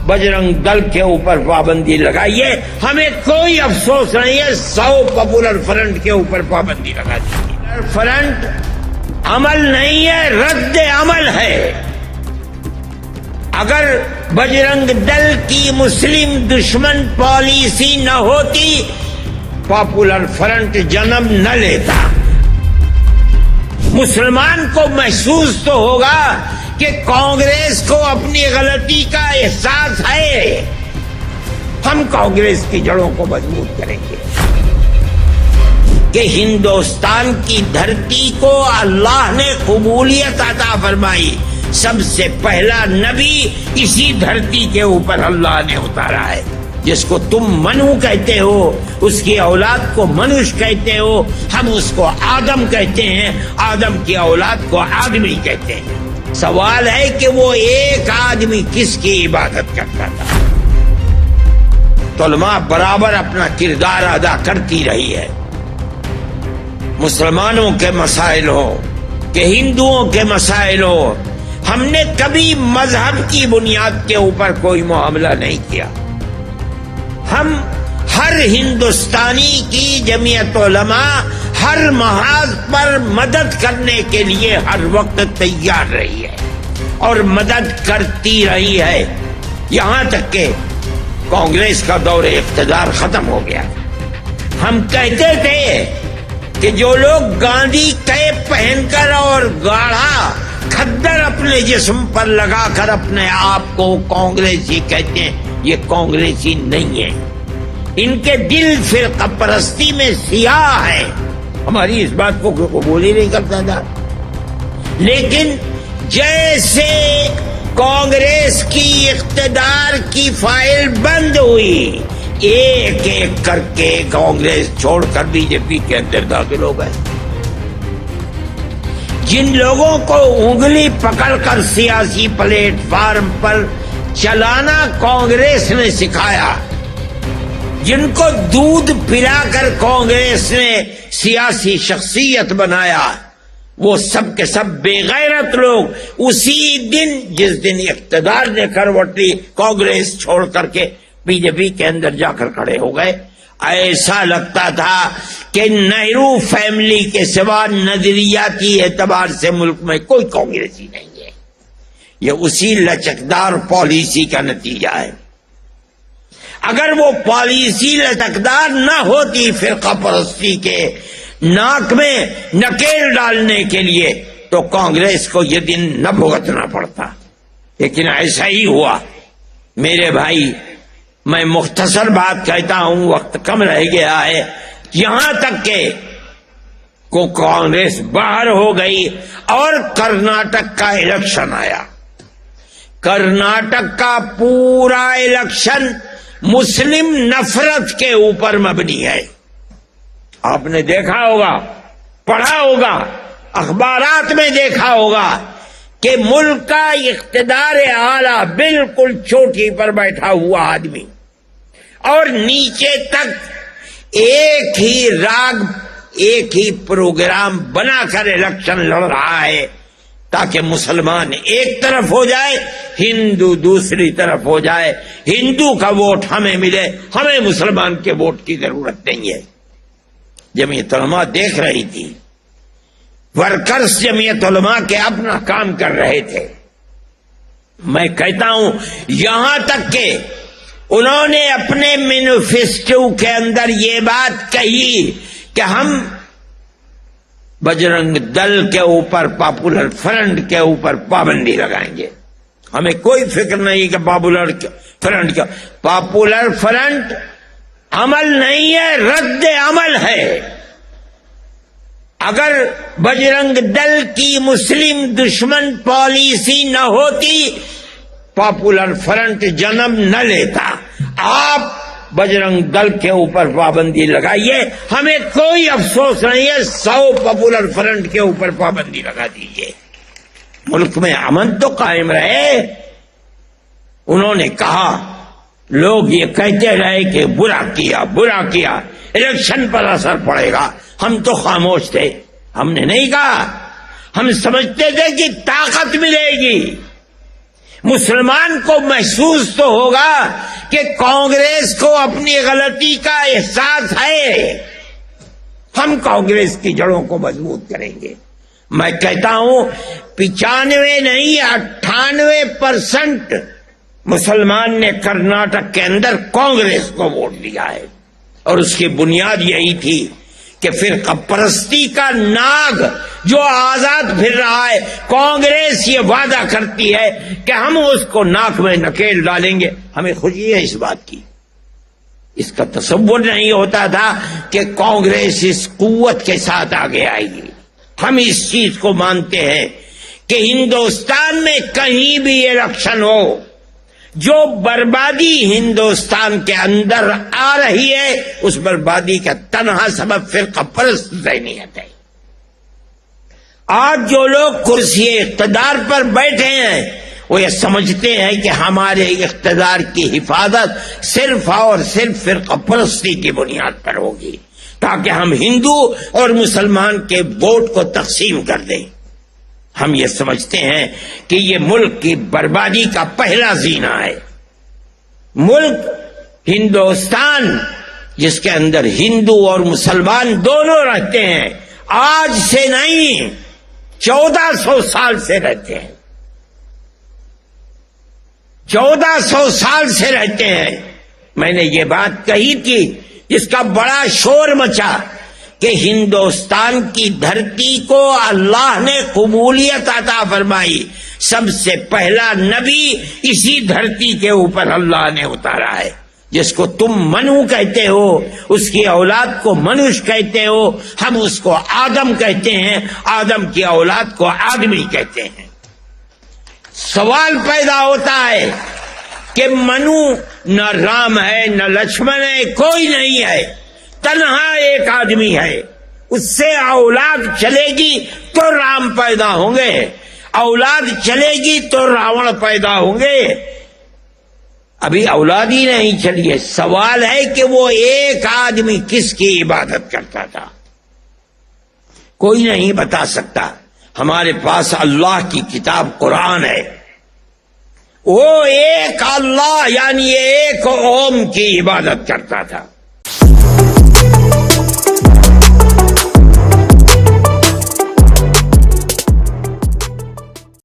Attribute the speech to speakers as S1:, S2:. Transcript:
S1: بجرنگ دل کے اوپر پابندی لگائیے، ہمیں کوئی افسوس نہیں ہے، 100 پاپولر فرنٹ کے اوپر پابندی لگا دیجیے۔ فرنٹ عمل نہیں ہے، رد عمل ہے۔ اگر بجرنگ دل کی مسلم دشمن پالیسی نہ ہوتی، پاپولر فرنٹ جنم نہ لیتا۔ مسلمان کو محسوس تو ہوگا کہ کانگریس کو اپنی غلطی کا احساس ہے، ہم کانگریس کی جڑوں کو مضبوط کریں گے کہ ہندوستان کی دھرتی کو اللہ نے قبولیت عطا فرمائی، سب سے پہلا نبی اسی دھرتی کے اوپر اللہ نے اتارا ہے، جس کو تم منو کہتے ہو، اس کی اولاد کو منوش کہتے ہو، ہم اس کو آدم کہتے ہیں، آدم کی اولاد کو آدمی کہتے ہیں۔ سوال ہے کہ وہ ایک آدمی کس کی عبادت کرتا تھا؟ علماء برابر اپنا کردار ادا کرتی رہی ہے، مسلمانوں کے مسائل ہو کہ ہندوؤں کے مسائل ہو، ہم نے کبھی مذہب کی بنیاد کے اوپر کوئی معاملہ نہیں کیا۔ ہم ہر ہندوستانی کی جمعیت علماء ہر محاذ پر مدد کرنے کے لیے ہر وقت تیار رہی ہے اور مدد کرتی رہی ہے، یہاں تک کہ کانگریس کا دور اقتدار ختم ہو گیا۔ ہم کہتے تھے کہ جو لوگ گاندھی کیپ پہن کر اور گاڑھا کھدر اپنے جسم پر لگا کر اپنے آپ کو کانگریسی کہتے ہیں، یہ کانگریسی نہیں ہے، ان کے دل فرقہ پرستی میں سیاہ ہے۔ ہماری اس بات کو قبول ہی نہیں کرتا تھا، لیکن جیسے کانگریس کی اقتدار کی فائل بند ہوئی، ایک ایک کر کے کانگریس چھوڑ کر بی جے پی کے اندر داخل ہو گئے۔ جن لوگوں کو انگلی پکڑ کر سیاسی پلیٹ فارم پر چلانا کانگریس نے سکھایا، جن کو دودھ پلا کر کانگریس نے سیاسی شخصیت بنایا، وہ سب کے سب بے غیرت لوگ اسی دن جس دن اقتدار نے کروٹ لی، کانگریس چھوڑ کر کے بی جے پی کے اندر جا کر کھڑے ہو گئے۔ ایسا لگتا تھا کہ نہرو فیملی کے سوا نظریاتی اعتبار سے ملک میں کوئی کانگریسی نہیں ہے۔ یہ اسی لچکدار پالیسی کا نتیجہ ہے۔ اگر وہ پالیسی لچکدار نہ ہوتی فرقہ پرستی کے ناک میں نکیل ڈالنے کے لیے، تو کانگریس کو یہ دن نہ بھگتنا پڑتا، لیکن ایسا ہی ہوا۔ میرے بھائی، میں مختصر بات کہتا ہوں، وقت کم رہ گیا ہے، یہاں تک کہ کانگریس باہر ہو گئی اور کرناٹک کا الیکشن آیا۔ کرناٹک کا پورا الیکشن مسلم نفرت کے اوپر مبنی ہے۔ آپ نے دیکھا ہوگا، پڑھا ہوگا، اخبارات میں دیکھا ہوگا کہ ملک کا اقتدار اعلیٰ بالکل چوٹی پر بیٹھا ہوا آدمی اور نیچے تک ایک ہی راگ، ایک ہی پروگرام بنا کر الیکشن لڑ رہا ہے تاکہ مسلمان ایک طرف ہو جائے، ہندو دوسری طرف ہو جائے، ہندو کا ووٹ ہمیں ملے، ہمیں مسلمان کے ووٹ کی ضرورت نہیں ہے۔ جمعیت علماء دیکھ رہی تھی، ورکرز جمعیت علماء کے اپنا کام کر رہے تھے۔ میں کہتا ہوں، یہاں تک کہ انہوں نے اپنے مینیفیسٹو کے اندر یہ بات کہی کہ ہم بجرنگ دل کے اوپر، پاپولر فرنٹ کے اوپر پابندی لگائیں گے۔ ہمیں کوئی فکر نہیں کہ پاپولر فرنٹ کا، پاپولر فرنٹ عمل نہیں ہے، رد عمل ہے۔ اگر بجرنگ دل کی مسلم دشمن پالیسی نہ ہوتی، پاپولر فرنٹ جنم نہ لیتا۔ آپ بجرنگ دل کے اوپر پابندی لگائیے، ہمیں کوئی افسوس نہیں ہے، 100 پاپولر فرنٹ کے اوپر پابندی لگا دیجیے، ملک میں امن تو قائم رہے۔ انہوں نے کہا، لوگ یہ کہتے رہے کہ برا کیا، برا کیا، الیکشن پر اثر پڑے گا، ہم تو خاموش تھے، ہم نے نہیں کہا۔ ہم سمجھتے تھے کہ طاقت ملے گی، مسلمان کو محسوس تو ہوگا کہ کانگریس کو اپنی غلطی کا احساس ہے. ہم کانگریس کی جڑوں کو مضبوط کریں گے. میں کہتا ہوں 95 نہیں 98% مسلمان نے کرناٹک کے اندر کانگریس کو ووٹ دیا ہے، اور اس کی بنیاد یہی تھی کہ فرقہ پرستی کا ناگ جو آزاد پھر رہا ہے، کانگریس یہ وعدہ کرتی ہے کہ ہم اس کو ناک میں نکیل ڈالیں گے. ہمیں خوشی ہے اس بات کی. اس کا تصور نہیں ہوتا تھا کہ کانگریس اس قوت کے ساتھ آگے آئے گی. ہم اس چیز کو مانتے ہیں کہ ہندوستان میں کہیں بھی الیکشن ہو، جو بربادی ہندوستان کے اندر آ رہی ہے اس بربادی کا تنہا سبب فرقہ پرست ذہنیت ہے. آج جو لوگ کرسی اقتدار پر بیٹھے ہیں وہ یہ سمجھتے ہیں کہ ہمارے اقتدار کی حفاظت صرف اور صرف فرقہ پرستی کی بنیاد پر ہوگی تاکہ ہم ہندو اور مسلمان کے ووٹ کو تقسیم کر دیں. ہم یہ سمجھتے ہیں کہ یہ ملک کی بربادی کا پہلا زینہ ہے. ملک ہندوستان جس کے اندر ہندو اور مسلمان دونوں رہتے ہیں، آج سے نہیں 1400 سال سے رہتے ہیں. 1400 سال سے رہتے ہیں. میں نے یہ بات کہی تھی جس کا بڑا شور مچا کہ ہندوستان کی دھرتی کو اللہ نے قبولیت عطا فرمائی. سب سے پہلا نبی اسی دھرتی کے اوپر اللہ نے اتارا ہے. جس کو تم منو کہتے ہو، اس کی اولاد کو منوش کہتے ہو، ہم اس کو آدم کہتے ہیں، آدم کی اولاد کو آدمی کہتے ہیں. سوال پیدا ہوتا ہے کہ منو نہ رام ہے نہ لکشمن ہے، کوئی نہیں ہے، تنہا ایک آدمی ہے. اس سے اولاد چلے گی تو رام پیدا ہوں گے، اولاد چلے گی تو راون پیدا ہوں گے. ابھی اولاد ہی نہیں چلی ہے. سوال ہے کہ وہ ایک آدمی کس کی عبادت کرتا تھا؟ کوئی نہیں بتا سکتا. ہمارے پاس اللہ کی کتاب قرآن ہے. وہ ایک اللہ یعنی ایک اوم کی عبادت کرتا تھا.